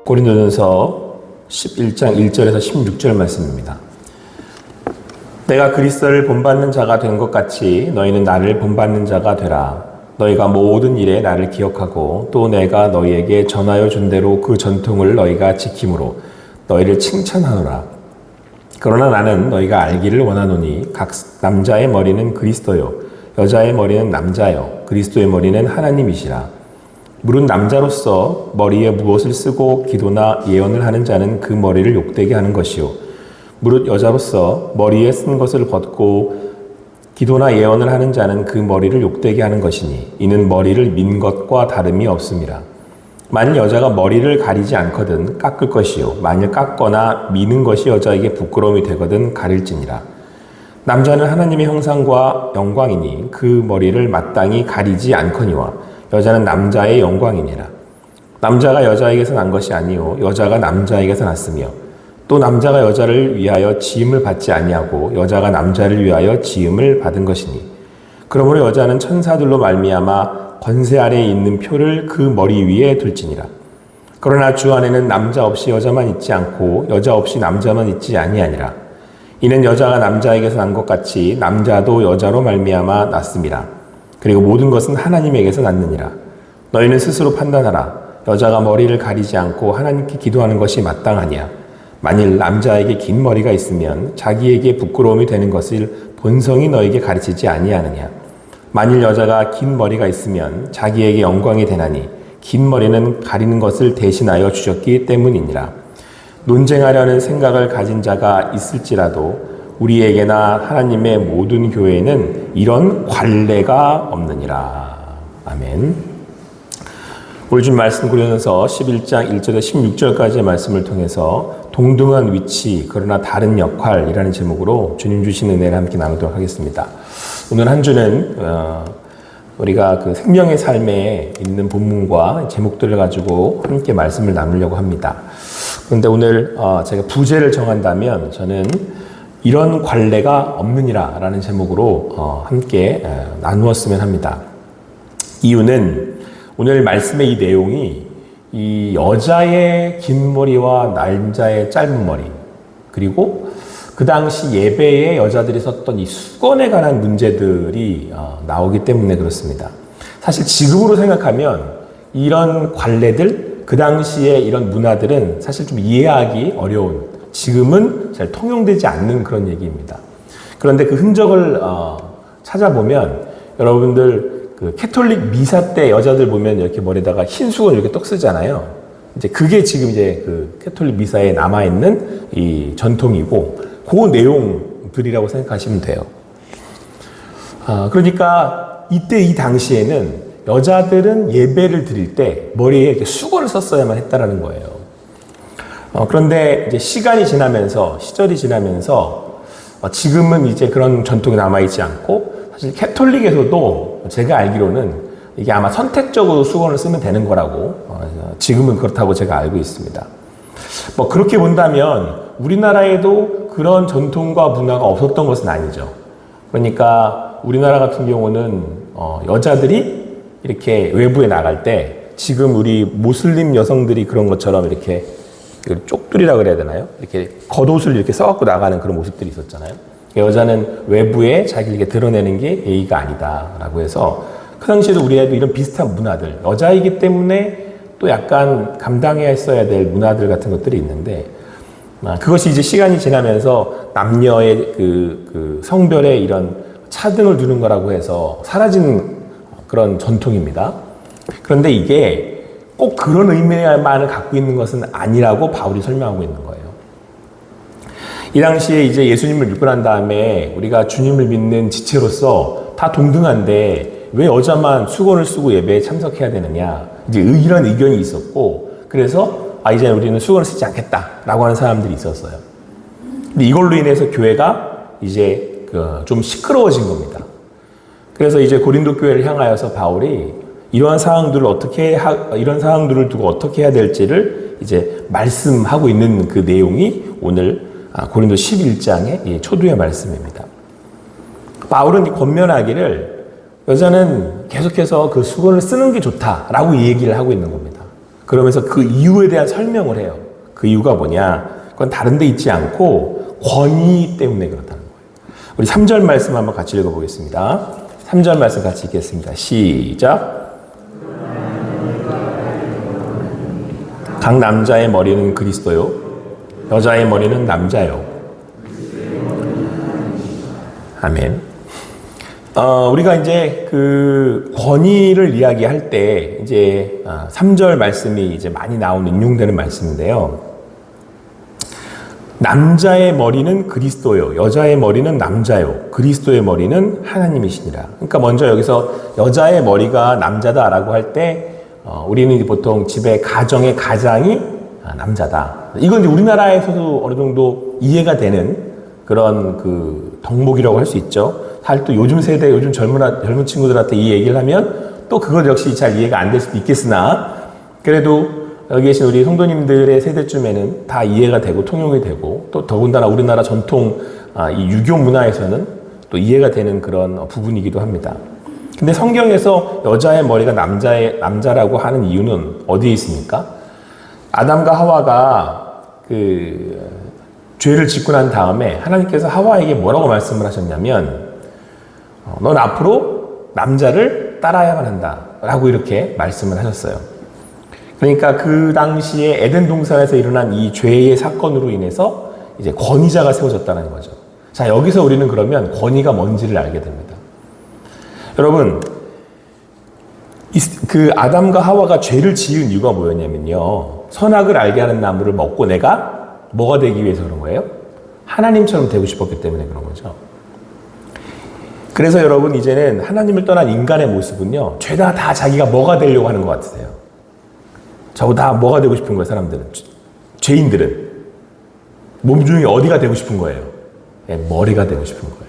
고린도전서 11장 1절에서 16절 말씀입니다. 내가 그리스도를 본받는 자가 된 것 같이 너희는 나를 본받는 자가 되라. 너희가 모든 일에 나를 기억하고 또 내가 너희에게 전하여 준 대로 그 전통을 너희가 지킴으로 너희를 칭찬하노라. 그러나 나는 너희가 알기를 원하노니 각 남자의 머리는 그리스도요 여자의 머리는 남자요 그리스도의 머리는 하나님이시라. 무릇 남자로서 머리에 무엇을 쓰고 기도나 예언을 하는 자는 그 머리를 욕되게 하는 것이요 무릇 여자로서 머리에 쓴 것을 벗고 기도나 예언을 하는 자는 그 머리를 욕되게 하는 것이니 이는 머리를 민 것과 다름이 없음이라. 만일 여자가 머리를 가리지 않거든 깎을 것이요 만일 깎거나 미는 것이 여자에게 부끄러움이 되거든 가릴지니라. 남자는 하나님의 형상과 영광이니 그 머리를 마땅히 가리지 않거니와 여자는 남자의 영광이니라. 남자가 여자에게서 난 것이 아니요 여자가 남자에게서 났으며 또 남자가 여자를 위하여 지음을 받지 아니하고 여자가 남자를 위하여 지음을 받은 것이니 그러므로 여자는 천사들로 말미암아 권세 아래에 있는 표를 그 머리 위에 둘지니라. 그러나 주 안에는 남자 없이 여자만 있지 않고 여자 없이 남자만 있지 아니하니라. 이는 여자가 남자에게서 난 것 같이 남자도 여자로 말미암아 났음이라. 그리고 모든 것은 하나님에게서 났느니라. 너희는 스스로 판단하라. 여자가 머리를 가리지 않고 하나님께 기도하는 것이 마땅하냐. 만일 남자에게 긴 머리가 있으면 자기에게 부끄러움이 되는 것을 본성이 너에게 가르치지 아니하느냐. 만일 여자가 긴 머리가 있으면 자기에게 영광이 되나니 긴 머리는 가리는 것을 대신하여 주셨기 때문이니라. 논쟁하려는 생각을 가진 자가 있을지라도 우리에게나 하나님의 모든 교회에는 이런 관례가 없느니라. 아멘. 오늘 준 말씀 고린도전서 11장 1절에서 16절까지의 말씀을 통해서 동등한 위치 그러나 다른 역할이라는 제목으로 주님 주신 은혜를 함께 나누도록 하겠습니다. 오늘 한 주는 우리가 그 생명의 삶에 있는 본문과 제목들을 가지고 함께 말씀을 나누려고 합니다. 그런데 오늘 제가 부제를 정한다면 저는 이런 관례가 없느니라 라는 제목으로 함께 나누었으면 합니다. 이유는 오늘 말씀의 이 내용이 이 여자의 긴 머리와 남자의 짧은 머리 그리고 그 당시 예배에 여자들이 썼던 이 수건에 관한 문제들이 나오기 때문에 그렇습니다. 사실 지금으로 생각하면 이런 관례들, 그 당시에 이런 문화들은 사실 좀 이해하기 어려운, 지금은 잘 통용되지 않는 그런 얘기입니다. 그런데 그 흔적을 찾아보면 여러분들 그 캐톨릭 미사 때 여자들 보면 이렇게 머리에다가 흰 수건 이렇게 떡 쓰잖아요. 이제 그게 지금 이제 그 캐톨릭 미사에 남아있는 이 전통이고 그 내용들이라고 생각하시면 돼요. 그러니까 이때 이 당시에는 여자들은 예배를 드릴 때 머리에 이렇게 수건을 썼어야만 했다라는 거예요. 그런데 이제 시간이 지나면서 시절이 지나면서 지금은 이제 그런 전통이 남아있지 않고 사실 캐톨릭에서도 제가 알기로는 이게 아마 선택적으로 수건을 쓰면 되는 거라고 지금은 그렇다고 제가 알고 있습니다. 뭐 그렇게 본다면 우리나라에도 그런 전통과 문화가 없었던 것은 아니죠. 그러니까 우리나라 같은 경우는 여자들이 이렇게 외부에 나갈 때 지금 우리 모슬림 여성들이 그런 것처럼 이렇게 쪽두리라 그래야 되나요? 이렇게 겉옷을 이렇게 써갖고 나가는 그런 모습들이 있었잖아요. 여자는 외부에 자기를 이렇게 드러내는 게 예의가 아니다라고 해서 그 당시에도 우리에도 이런 비슷한 문화들, 여자이기 때문에 또 약간 감당해야 했어야 될 문화들 같은 것들이 있는데 그것이 이제 시간이 지나면서 남녀의 그 성별에 이런 차등을 두는 거라고 해서 사라진 그런 전통입니다. 그런데 이게 꼭 그런 의미만을 갖고 있는 것은 아니라고 바울이 설명하고 있는 거예요. 이 당시에 이제 예수님을 믿고 난 다음에 우리가 주님을 믿는 지체로서 다 동등한데 왜 여자만 수건을 쓰고 예배에 참석해야 되느냐. 이제 이런 의견이 있었고 그래서 이제 우리는 수건을 쓰지 않겠다라고 하는 사람들이 있었어요. 근데 이걸로 인해서 교회가 이제 좀 시끄러워진 겁니다. 그래서 이제 고린도 교회를 향하여서 바울이 이러한 상황들을 이런 상황들을 두고 어떻게 해야 될지를 이제 말씀하고 있는 그 내용이 오늘 고린도 11장의 초두의 말씀입니다. 바울은 권면하기를 여자는 계속해서 그 수건을 쓰는 게 좋다라고 얘기를 하고 있는 겁니다. 그러면서 그 이유에 대한 설명을 해요. 그 이유가 뭐냐? 그건 다른 데 있지 않고 권위 때문에 그렇다는 거예요. 우리 3절 말씀 한번 같이 읽어보겠습니다. 3절 말씀 같이 읽겠습니다. 시작. 각 남자의 머리는 그리스도요, 여자의 머리는 남자요. 아멘. 우리가 이제 그 권위를 이야기할 때 이제 3절 말씀이 이제 많이 인용되는 말씀인데요. 남자의 머리는 그리스도요, 여자의 머리는 남자요, 그리스도의 머리는 하나님이시니라. 그러니까 먼저 여기서 여자의 머리가 남자다라고 할 때 우리는 보통 집의 가정의 가장이 남자다. 이건 이제 우리나라에서도 어느 정도 이해가 되는 그런 그 덕목이라고 할 수 있죠. 사실 또 요즘 세대, 요즘 젊은 친구들한테 이 얘기를 하면 또 그것 역시 잘 이해가 안 될 수도 있겠으나, 그래도 여기 계신 우리 성도님들의 세대쯤에는 다 이해가 되고 통용이 되고, 또 더군다나 우리나라 전통 이 유교 문화에서는 또 이해가 되는 그런 부분이기도 합니다. 근데 성경에서 여자의 머리가 남자라고 하는 이유는 어디에 있습니까? 아담과 하와가 그 죄를 짓고 난 다음에 하나님께서 하와에게 뭐라고 말씀을 하셨냐면, 넌 앞으로 남자를 따라야만 한다 라고 이렇게 말씀을 하셨어요. 그러니까 그 당시에 에덴 동산에서 일어난 이 죄의 사건으로 인해서 이제 권위자가 세워졌다는 거죠. 자, 여기서 우리는 그러면 권위가 뭔지를 알게 됩니다. 여러분, 그 아담과 하와가 죄를 지은 이유가 뭐였냐면요, 선악을 알게 하는 나무를 먹고 내가 뭐가 되기 위해서 그런 거예요? 하나님처럼 되고 싶었기 때문에 그런 거죠. 그래서 여러분, 이제는 하나님을 떠난 인간의 모습은요, 죄다 다 자기가 뭐가 되려고 하는 것 같으세요. 저거 다 뭐가 되고 싶은 거예요, 사람들은. 죄인들은. 몸 중에 어디가 되고 싶은 거예요? 네, 머리가 되고 싶은 거예요.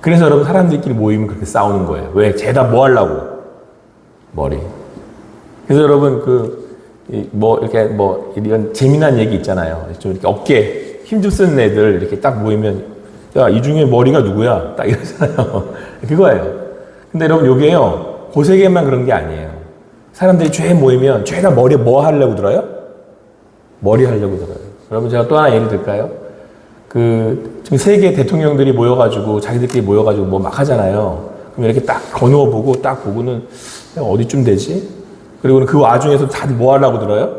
그래서 여러분, 사람들끼리 모이면 그렇게 싸우는 거예요. 왜? 죄다 뭐 하려고? 머리. 그래서 여러분, 이런 재미난 얘기 있잖아요. 좀 이렇게 어깨 힘 좀 쓰는 애들 이렇게 딱 모이면, 야, 이 중에 머리가 누구야? 딱 이러잖아요. 그거예요. 근데 여러분, 요게요, 그 세계만 그런 게 아니에요. 사람들이 죄에 모이면 죄다 머리에 뭐 하려고 들어요? 머리 하려고 들어요. 여러분, 제가 또 하나 예를 들까요? 지금 세계 대통령들이 모여가지고, 자기들끼리 모여가지고 뭐 막 하잖아요. 그럼 이렇게 딱 거누어 보고, 딱 보고는, 어디쯤 되지? 그리고 그 와중에서 다들 뭐 하려고 들어요?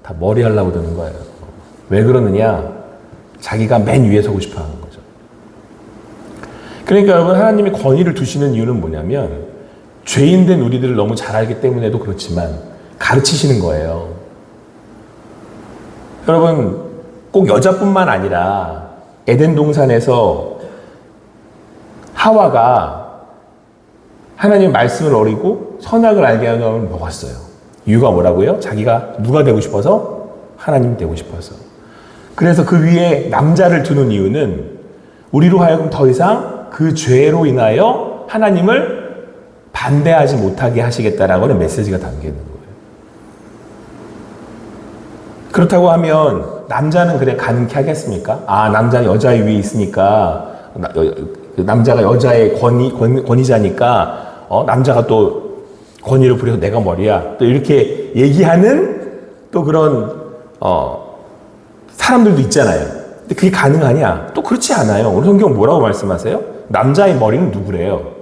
다 머리 하려고 드는 거예요. 왜 그러느냐? 자기가 맨 위에 서고 싶어 하는 거죠. 그러니까 여러분, 하나님이 권위를 두시는 이유는 뭐냐면, 죄인된 우리들을 너무 잘 알기 때문에도 그렇지만, 가르치시는 거예요. 여러분, 꼭 여자뿐만 아니라 에덴 동산에서 하와가 하나님의 말씀을 어기고 선악을 알게 하는 걸 먹었어요. 이유가 뭐라고요? 자기가 누가 되고 싶어서? 하나님이 되고 싶어서. 그래서 그 위에 남자를 두는 이유는 우리로 하여금 더 이상 그 죄로 인하여 하나님을 반대하지 못하게 하시겠다라고 하는 메시지가 담겨 있는 거예요. 그렇다고 하면 남자는 그래 가능케 하겠습니까? 남자는 여자 위에 있으니까, 남자가 여자의 권위자니까, 남자가 또 권위를 부려서 내가 머리야. 또 이렇게 얘기하는 또 그런, 사람들도 있잖아요. 근데 그게 가능하냐? 또 그렇지 않아요. 오늘 성경 뭐라고 말씀하세요? 남자의 머리는 누구래요?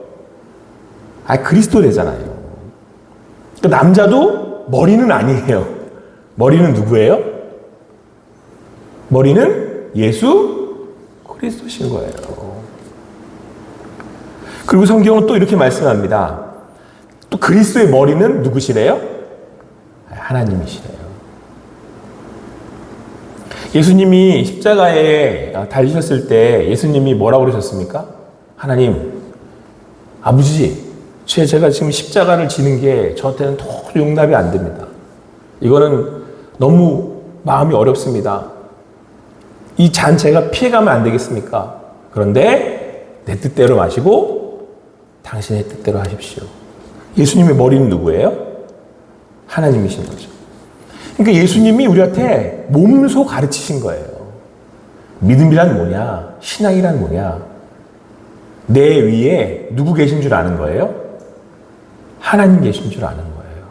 그리스도래잖아요. 그러니까 남자도 머리는 아니에요. 머리는 누구예요? 머리는 예수 그리스도신 거예요. 그리고 성경은 또 이렇게 말씀합니다. 또 그리스도의 머리는 누구시래요? 하나님이시래요. 예수님이 십자가에 달리셨을 때 예수님이 뭐라고 그러셨습니까? 하나님, 아버지, 제가 지금 십자가를 지는 게 저한테는 도저히 용납이 안 됩니다. 이거는 너무 마음이 어렵습니다. 이 잔 제가 피해가면 안 되겠습니까? 그런데 내 뜻대로 마시고 당신의 뜻대로 하십시오. 예수님의 머리는 누구예요? 하나님이신 거죠. 그러니까 예수님이 우리한테 몸소 가르치신 거예요. 믿음이란 뭐냐? 신앙이란 뭐냐? 내 위에 누구 계신 줄 아는 거예요? 하나님 계신 줄 아는 거예요.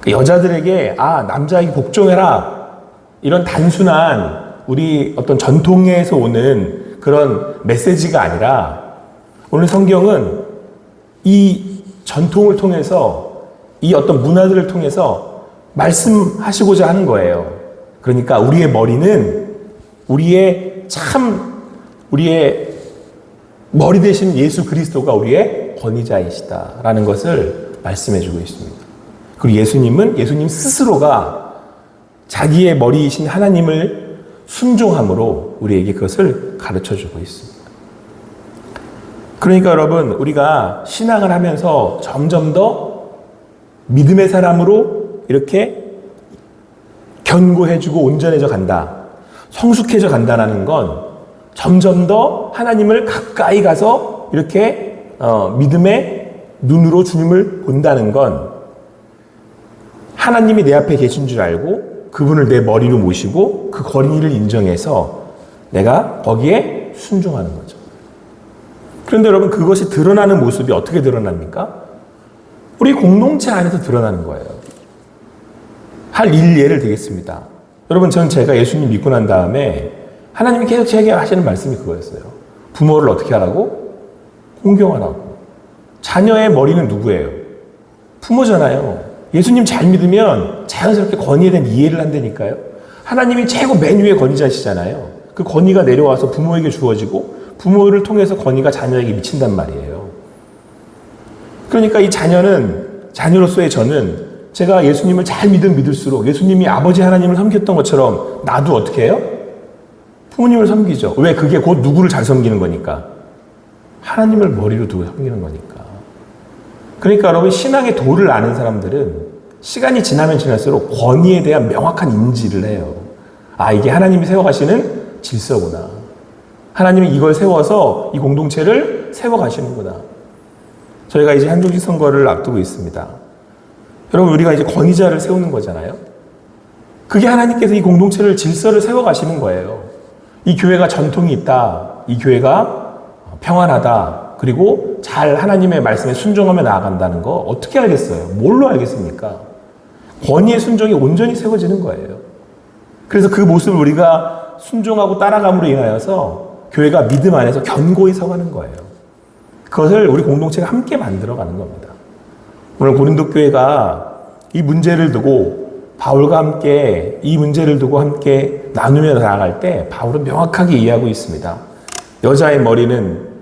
그 여자들에게 남자에게 복종해라 이런 단순한 우리 어떤 전통에서 오는 그런 메시지가 아니라 오늘 성경은 이 전통을 통해서 이 어떤 문화들을 통해서 말씀하시고자 하는 거예요. 그러니까 우리의 머리는 우리의 머리 대신 예수 그리스도가 우리의 권위자이시다라는 것을 말씀해주고 있습니다. 그리고 예수님 스스로가 자기의 머리이신 하나님을 순종함으로 우리에게 그것을 가르쳐주고 있습니다. 그러니까 여러분, 우리가 신앙을 하면서 점점 더 믿음의 사람으로 이렇게 견고해지고 온전해져 간다, 성숙해져 간다는 건 점점 더 하나님을 가까이 가서 이렇게 믿음의 눈으로 주님을 본다는 건 하나님이 내 앞에 계신 줄 알고 그분을 내 머리로 모시고 그 권위를 인정해서 내가 거기에 순종하는 거죠. 그런데 여러분, 그것이 드러나는 모습이 어떻게 드러납니까? 우리 공동체 안에서 드러나는 거예요. 할 예를 들겠습니다. 여러분, 제가 예수님 믿고 난 다음에 하나님이 계속 제게 하시는 말씀이 그거였어요. 부모를 어떻게 하라고? 공경하라고. 자녀의 머리는 누구예요? 부모잖아요. 예수님 잘 믿으면 자연스럽게 권위에 대한 이해를 한다니까요. 하나님이 최고 맨 위의 권위자시잖아요. 그 권위가 내려와서 부모에게 주어지고 부모를 통해서 권위가 자녀에게 미친단 말이에요. 그러니까 이 자녀로서의 저는 제가 예수님을 잘 믿을수록 예수님이 아버지 하나님을 섬겼던 것처럼 나도 어떻게 해요? 부모님을 섬기죠. 왜? 그게 곧 누구를 잘 섬기는 거니까. 하나님을 머리로 두고 섬기는 거니까. 그러니까 여러분, 신앙의 도를 아는 사람들은 시간이 지나면 지날수록 권위에 대한 명확한 인지를 해요. 이게 하나님이 세워가시는 질서구나. 하나님이 이걸 세워서 이 공동체를 세워가시는구나. 저희가 이제 한국식 선거를 앞두고 있습니다. 여러분, 우리가 이제 권위자를 세우는 거잖아요. 그게 하나님께서 이 공동체를 질서를 세워가시는 거예요. 이 교회가 전통이 있다. 이 교회가 평안하다. 그리고 잘 하나님의 말씀에 순종하며 나아간다는 거 어떻게 알겠어요? 뭘로 알겠습니까? 권위의 순종이 온전히 세워지는 거예요. 그래서 그 모습을 우리가 순종하고 따라감으로 인하여서 교회가 믿음 안에서 견고히 서가는 거예요. 그것을 우리 공동체가 함께 만들어가는 겁니다. 오늘 고린도 교회가 이 문제를 두고 바울과 함께 이 문제를 두고 함께 나누며 나아갈 때 바울은 명확하게 이해하고 있습니다. 여자의 머리는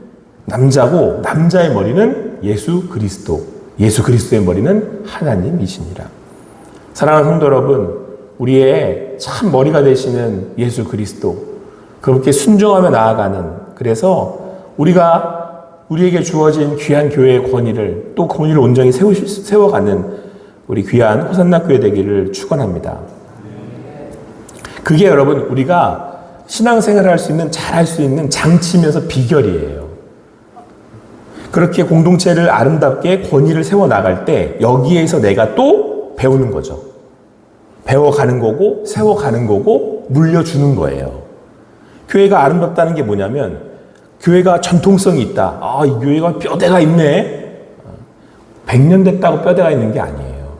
남자고 남자의 머리는 예수 그리스도, 예수 그리스도의 머리는 하나님이시니라. 사랑하는 성도 여러분, 우리의 참 머리가 되시는 예수 그리스도, 그렇게 순종하며 나아가는, 그래서 우리에게 주어진 귀한 교회의 권위를 또 권위를 온전히 세워가는 우리 귀한 호산나 교회 되기를 축원합니다. 그게 여러분, 우리가 신앙생활을 할 수 있는, 잘할 수 있는 장치면서 비결이에요. 그렇게 공동체를 아름답게 권위를 세워나갈 때 여기에서 내가 또 배우는 거죠. 배워가는 거고 세워가는 거고 물려주는 거예요. 교회가 아름답다는 게 뭐냐면 교회가 전통성이 있다. 이 교회가 뼈대가 있네. 100년 됐다고 뼈대가 있는 게 아니에요.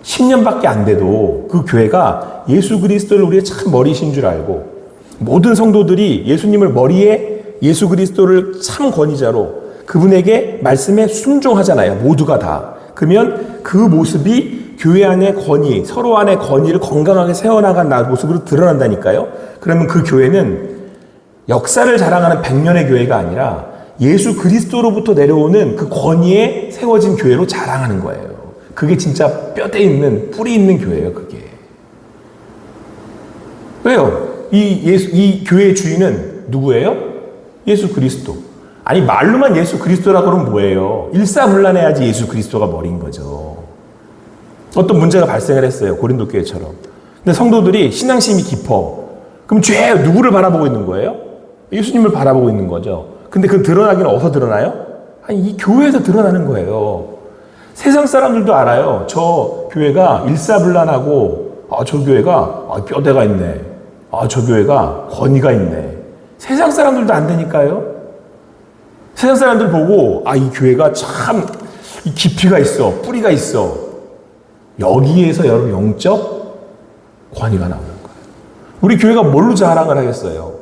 10년밖에 안 돼도 그 교회가 예수 그리스도를 우리의 참 머리신 줄 알고 모든 성도들이 예수님을 머리에 예수 그리스도를 참 권위자로 그분에게 말씀에 순종하잖아요. 모두가 다. 그러면 그 모습이 교회 안의 권위, 서로 안의 권위를 건강하게 세워나간 모습으로 드러난다니까요. 그러면 그 교회는 역사를 자랑하는 100년의 교회가 아니라 예수 그리스도로부터 내려오는 그 권위에 세워진 교회로 자랑하는 거예요. 그게 진짜 뼈대 있는, 뿌리 있는 교회예요, 그게. 왜요? 이 교회의 주인은 누구예요? 예수 그리스도. 아니, 말로만 예수 그리스도라고 그러면 뭐예요? 일사불란해야지 예수 그리스도가 머리인 거죠. 어떤 문제가 발생을 했어요, 고린도 교회처럼. 근데 성도들이 신앙심이 깊어. 그럼 누구를 바라보고 있는 거예요? 예수님을 바라보고 있는 거죠. 근데 그 드러나기는 어디서 드러나요? 이 교회에서 드러나는 거예요. 세상 사람들도 알아요. 저 교회가 일사불란하고, 저 교회가 뼈대가 있네. 저 교회가 권위가 있네. 세상 사람들도 안 되니까요. 세상 사람들 보고 이 교회가 참 깊이가 있어, 뿌리가 있어. 여기에서 여러분 영적 권위가 나오는 거예요. 우리 교회가 뭘로 자랑을 하겠어요?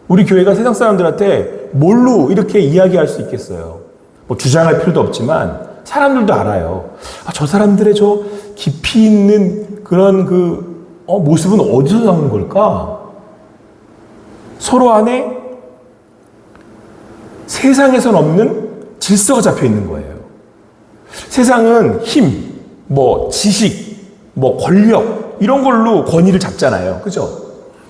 우리 교회가 세상 사람들한테 뭘로 이렇게 이야기할 수 있겠어요? 뭐 주장할 필요도 없지만 사람들도 알아요. 저 사람들의 저 깊이 있는 그런 모습은 어디서 나오는 걸까? 서로 안에 세상에선 없는 질서가 잡혀 있는 거예요. 세상은 힘, 지식, 권력 이런 걸로 권위를 잡잖아요. 그죠?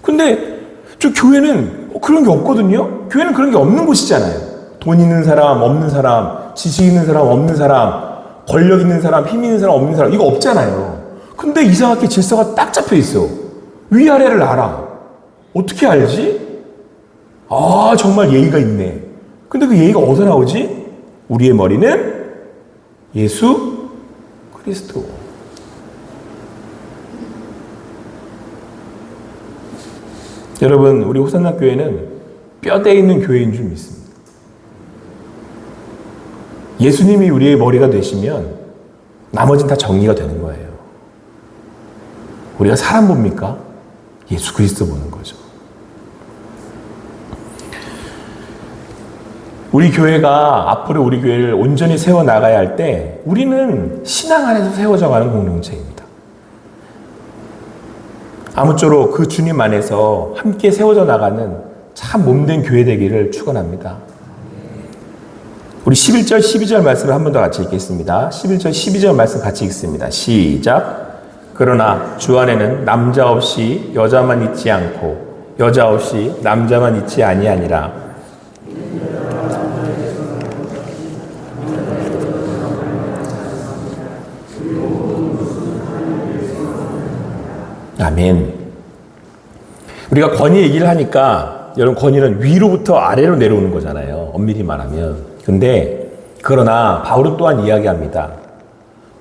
근데 저 교회는 그런 게 없거든요. 교회는 그런 게 없는 곳이잖아요. 돈 있는 사람, 없는 사람, 지식 있는 사람, 없는 사람, 권력 있는 사람, 힘 있는 사람, 없는 사람 이거 없잖아요. 근데 이상하게 질서가 딱 잡혀 있어. 위아래를 알아. 어떻게 알지? 정말 예의가 있네. 근데 그 예의가 어디서 나오지? 우리의 머리는 예수 그리스도. 여러분, 우리 호산나 교회는 뼈대 있는 교회인 줄 믿습니다. 예수님이 우리의 머리가 되시면 나머지는 다 정리가 되는 거예요. 우리가 사람 봅니까? 예수 그리스도 보는 거죠. 우리 교회가 앞으로 우리 교회를 온전히 세워나가야 할 때 우리는 신앙 안에서 세워져 가는 공동체입니다. 아무쪼록 그 주님 안에서 함께 세워져 나가는 참 몸된 교회 되기를 축원합니다. 우리 11절, 12절 말씀을 한 번 더 같이 읽겠습니다. 11절, 12절 말씀 같이 읽습니다. 시작. 그러나 주 안에는 남자 없이 여자만 있지 않고 여자 없이 남자만 있지 아니하니라. 아멘. 우리가 권위 얘기를 하니까 여러분 권위는 위로부터 아래로 내려오는 거잖아요. 엄밀히 말하면. 근데 그러나 바울은 또한 이야기합니다.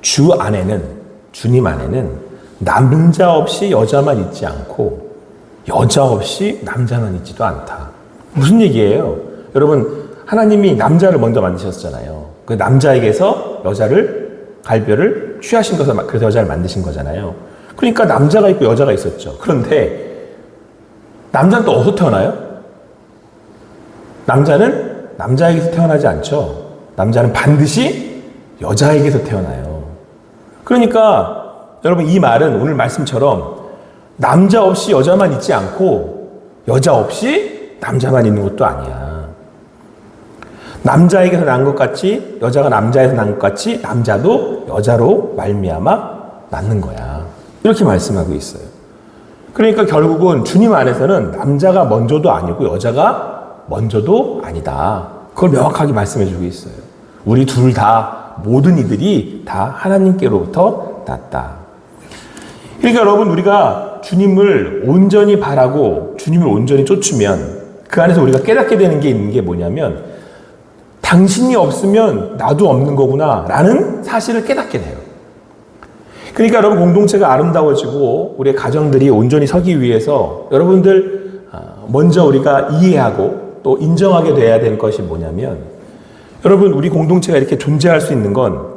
주 안에는 주님 안에는 남자 없이 여자만 있지 않고 여자 없이 남자만 있지도 않다. 무슨 얘기예요? 여러분 하나님이 남자를 먼저 만드셨잖아요. 그 남자에게서 여자를 갈뼈를 취하신 것을 그래서 여자를 만드신 거잖아요. 그러니까 남자가 있고 여자가 있었죠. 그런데 남자는 또 어디서 태어나요? 남자는 남자에게서 태어나지 않죠. 남자는 반드시 여자에게서 태어나요. 그러니까 여러분 이 말은 오늘 말씀처럼 남자 없이 여자만 있지 않고 여자 없이 남자만 있는 것도 아니야. 남자에게서 난 것 같이 여자가 남자에서 난 것 같이 남자도 여자로 말미암아 낳는 거야. 이렇게 말씀하고 있어요. 그러니까 결국은 주님 안에서는 남자가 먼저도 아니고 여자가 먼저도 아니다. 그걸 명확하게 말씀해 주고 있어요. 우리 둘 다 모든 이들이 다 하나님께로부터 났다. 그러니까 여러분 우리가 주님을 온전히 바라고 주님을 온전히 쫓으면 그 안에서 우리가 깨닫게 되는 게 있는 게 뭐냐면 당신이 없으면 나도 없는 거구나 라는 사실을 깨닫게 돼요. 그러니까 여러분 공동체가 아름다워지고 우리의 가정들이 온전히 서기 위해서 여러분들 먼저 우리가 이해하고 또 인정하게 돼야 될 것이 뭐냐면 여러분 우리 공동체가 이렇게 존재할 수 있는 건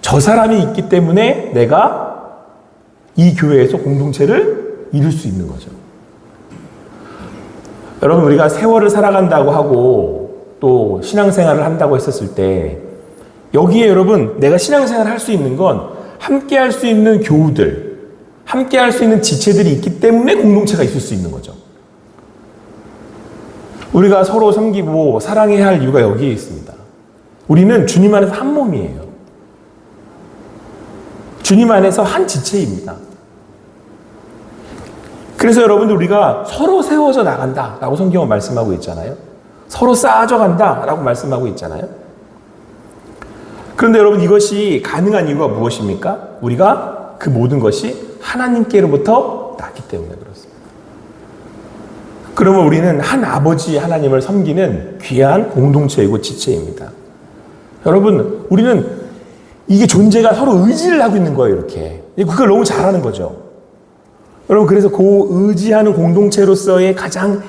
저 사람이 있기 때문에 내가 이 교회에서 공동체를 이룰 수 있는 거죠. 여러분 우리가 세월을 살아간다고 하고 또 신앙생활을 한다고 했었을 때 여기에 여러분 내가 신앙생활을 할 수 있는 건 함께 할 수 있는 교우들, 함께 할 수 있는 지체들이 있기 때문에 공동체가 있을 수 있는 거죠. 우리가 서로 섬기고 사랑해야 할 이유가 여기에 있습니다. 우리는 주님 안에서 한 몸이에요. 주님 안에서 한 지체입니다. 그래서 여러분들 우리가 서로 세워져 나간다라고 성경은 말씀하고 있잖아요. 서로 쌓아져 간다라고 말씀하고 있잖아요. 그런데 여러분 이것이 가능한 이유가 무엇입니까? 우리가 그 모든 것이 하나님께로부터 났기 때문에 그렇습니다. 그러면 우리는 한 아버지 하나님을 섬기는 귀한 공동체이고 지체입니다. 여러분 우리는 이게 존재가 서로 의지를 하고 있는 거예요. 이렇게. 그걸 너무 잘하는 거죠. 여러분 그래서 그 의지하는 공동체로서의 가장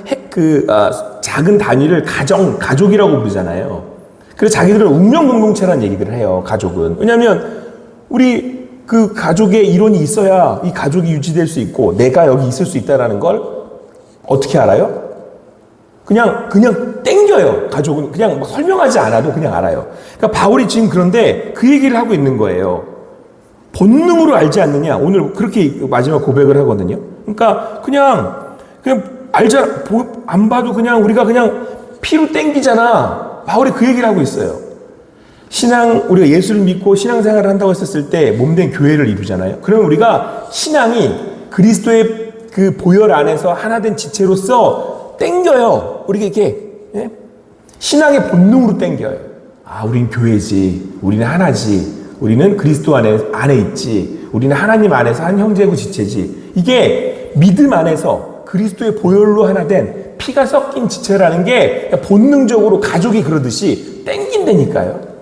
작은 단위를 가족이라고 부르잖아요. 그래서 자기들은 운명 공동체라는 얘기들을 해요. 가족은. 왜냐하면 우리 그 가족의 이론이 있어야 이 가족이 유지될 수 있고 내가 여기 있을 수 있다는 걸 어떻게 알아요? 그냥 땡겨요. 가족은 그냥 막 설명하지 않아도 그냥 알아요. 그러니까 바울이 지금 그런데 그 얘기를 하고 있는 거예요. 본능으로 알지 않느냐? 오늘 그렇게 마지막 고백을 하거든요. 그러니까 그냥 알자 안 봐도 그냥 우리가 그냥 피로 땡기잖아. 바울이 그 얘기를 하고 있어요. 우리가 예수를 믿고 신앙생활을 한다고 했었을 때 몸된 교회를 이루잖아요. 그러면 우리가 신앙이 그리스도의 그 보혈 안에서 하나된 지체로서 땡겨요. 우리가 이렇게 신앙의 본능으로 땡겨요. 아, 우린 교회지. 우리는 하나지. 우리는 그리스도 안에 있지. 우리는 하나님 안에서 한 형제고 지체지. 이게 믿음 안에서 그리스도의 보혈로 하나 된 피가 섞인 지체라는 게 본능적으로 가족이 그러듯이 땡긴다니까요.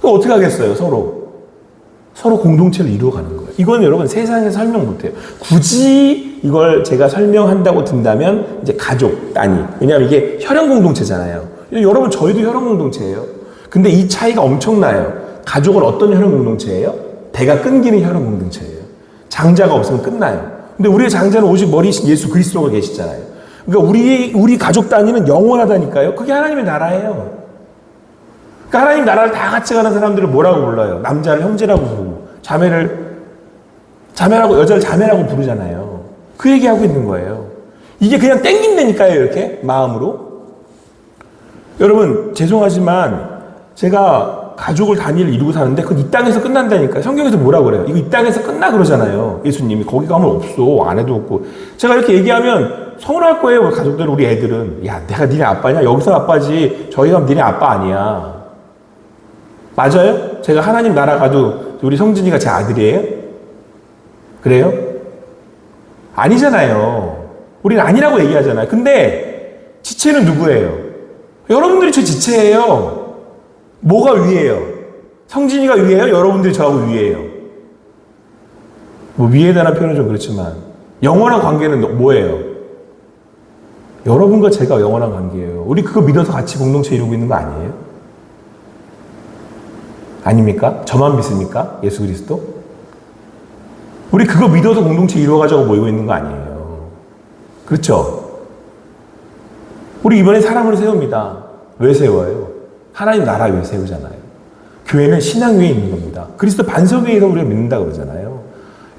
그럼 어떻게 하겠어요? 서로 공동체를 이루어가는 거예요. 이건 여러분 세상에서 설명 못해요. 굳이 이걸 제가 설명한다고 든다면 이제 가족 단위. 왜냐하면 이게 혈연 공동체잖아요. 여러분 저희도 혈연 공동체예요. 근데 이 차이가 엄청나요. 가족은 어떤 혈연 공동체예요? 대가 끊기는 혈연 공동체예요. 장자가 없으면 끝나요. 근데 우리의 장자는 오직 머리이신 예수 그리스도가 계시잖아요. 그러니까 우리 가족 단위는 영원하다니까요. 그게 하나님의 나라예요. 그러니까 하나님 나라를 다 같이 가는 사람들을 뭐라고 불러요? 남자를 형제라고 부르고 자매라고 여자를 자매라고 부르잖아요. 그 얘기하고 있는 거예요. 이게 그냥 땡긴다니까요. 이렇게 마음으로. 여러분 죄송하지만 제가 가족을 단위를 이루고 사는데 그건 이 땅에서 끝난다니까요. 성경에서 뭐라고 그래요? 이거 이 땅에서 끝나 그러잖아요. 예수님이 거기 가면 없어. 아내도 없고. 제가 이렇게 얘기하면 서운할 거예요. 가족들 우리 애들은. 야 내가 니네 아빠냐? 여기서 아빠지. 저희 가면 니네 아빠 아니야. 맞아요? 제가 하나님 나라 가도 우리 성진이가 제 아들이에요? 그래요? 아니잖아요. 우리는 아니라고 얘기하잖아요. 근데 지체는 누구예요? 여러분들이 저 지체예요. 뭐가 위예요? 성진이가 위예요? 여러분들이 저하고 위예요? 뭐 위에 대한 표현은 좀 그렇지만 영원한 관계는 뭐예요? 여러분과 제가 영원한 관계예요. 우리 그거 믿어서 같이 공동체 이루고 있는 거 아니에요? 아닙니까? 저만 믿습니까? 예수 그리스도? 우리 그거 믿어서 공동체 이루어가자고 모이고 있는 거 아니에요. 그렇죠? 우리 이번에 사람을 세웁니다. 왜 세워요? 하나님 나라 위에 세우잖아요. 교회는 신앙 위에 있는 겁니다. 그리스도 반석 위에서 우리가 믿는다 그러잖아요.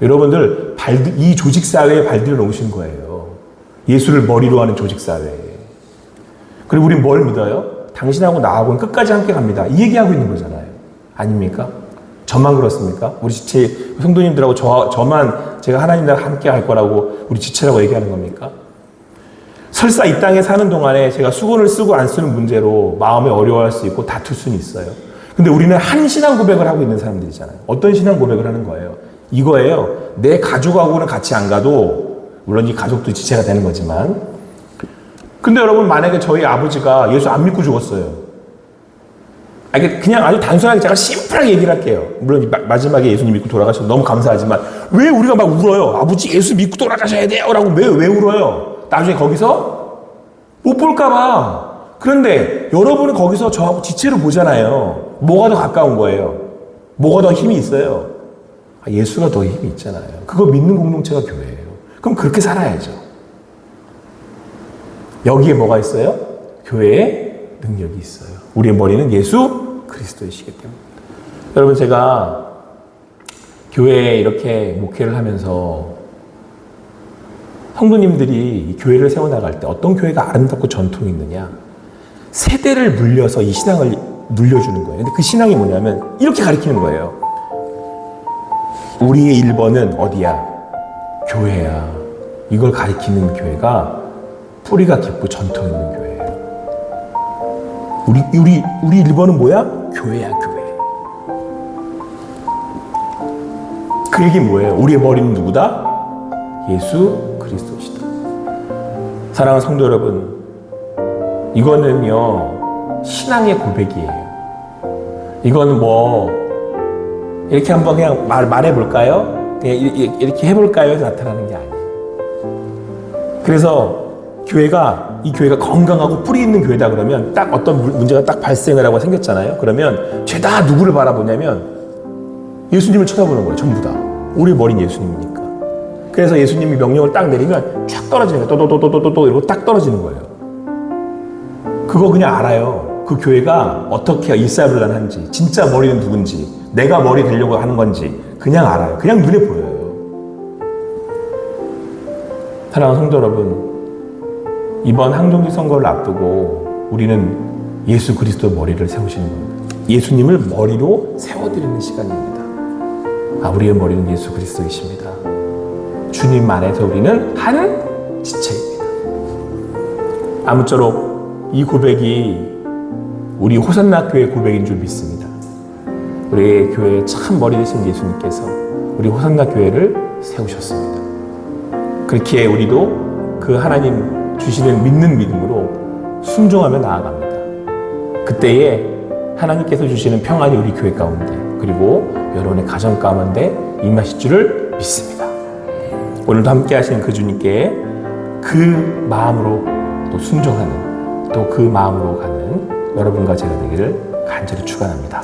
여러분들 이 조직사회에 발들여 놓으신 거예요. 예수를 머리로 하는 조직사회에. 그리고 우린 뭘 믿어요? 당신하고 나하고는 끝까지 함께 갑니다. 이 얘기하고 있는 거잖아요. 아닙니까? 저만 그렇습니까? 우리 지체 성도님들하고 저만 제가 하나님 나라 함께 할 거라고 우리 지체라고 얘기하는 겁니까? 설사 이 땅에 사는 동안에 제가 수건을 쓰고 안 쓰는 문제로 마음에 어려워할 수 있고 다툴 수는 있어요. 근데 우리는 한 신앙 고백을 하고 있는 사람들이잖아요. 어떤 신앙 고백을 하는 거예요? 이거예요. 내 가족하고는 같이 안 가도 물론 이 가족도 지체가 되는 거지만 근데 여러분 만약에 저희 아버지가 예수 안 믿고 죽었어요. 그냥 아주 단순하게 제가 심플하게 얘기를 할게요. 물론 마지막에 예수님 믿고 돌아가셔서 너무 감사하지만 왜 우리가 막 울어요? 아버지 예수 믿고 돌아가셔야 돼요 라고 왜 울어요? 나중에 거기서 못 볼까 봐. 그런데 여러분은 거기서 저하고 지체로 보잖아요. 뭐가 더 가까운 거예요? 뭐가 더 힘이 있어요? 예수가 더 힘이 있잖아요. 그거 믿는 공동체가 교회예요. 그럼 그렇게 살아야죠. 여기에 뭐가 있어요? 교회에 능력이 있어요. 우리의 머리는 예수 그리스도이시기 때문에. 여러분 제가 교회에 이렇게 목회를 하면서 성도님들이 이 교회를 세워나갈 때 어떤 교회가 아름답고 전통이 있느냐? 세대를 물려서 이 신앙을 물려주는 거예요. 근데 그 신앙이 뭐냐면 이렇게 가르치는 거예요. 우리의 1번은 어디야? 교회야. 이걸 가리키는 교회가 뿌리가 깊고 전통 있는 교회예요. 우리 1번은 뭐야? 교회야, 교회. 그 얘기 뭐예요? 우리의 머리는 누구다? 예수 그리스도시다. 사랑하는 성도 여러분, 이거는요 신앙의 고백이에요. 이거는 뭐 이렇게 한번 그냥 말해볼까요? 그냥 이렇게 해볼까요? 해서 나타나는 게 아니에요. 그래서 이 교회가 건강하고 뿌리 있는 교회다 그러면 딱 어떤 문제가 딱 발생을 하고 생겼잖아요. 그러면 죄다 누구를 바라보냐면 예수님을 쳐다보는 거예요. 전부 다. 우리 머리는 예수님이니까. 그래서 예수님이 명령을 딱 내리면 쫙 떨어지는 거예요. 또또또또또 이러고 딱 떨어지는 거예요. 그거 그냥 알아요. 그 교회가 어떻게 일사불란 한지, 진짜 머리는 누군지, 내가 머리 되려고 하는 건지 그냥 알아요. 그냥 눈에 보여요. 사랑하는 성도 여러분, 이번 항정기 선거를 앞두고 우리는 예수 그리스도 머리를 세우시는 겁니다. 예수님을 머리로 세워드리는 시간입니다. 우리의 머리는 예수 그리스도이십니다. 주님 안에서 우리는 한 지체입니다. 아무쪼록 이 고백이 우리 호산나 교회 고백인 줄 믿습니다. 우리 교회의 참 머리 되신 예수님께서 우리 호산나 교회를 세우셨습니다. 그렇기에 우리도 그 하나님 주시는 믿는 믿음으로 순종하며 나아갑니다. 그때에 하나님께서 주시는 평안이 우리 교회 가운데 그리고 여러분의 가정 가운데 임하실 줄을 믿습니다. 오늘도 함께 하시는 그 주님께 그 마음으로 또 순종하는 또 그 마음으로 가는 여러분과 제가 되기를 간절히 축원합니다.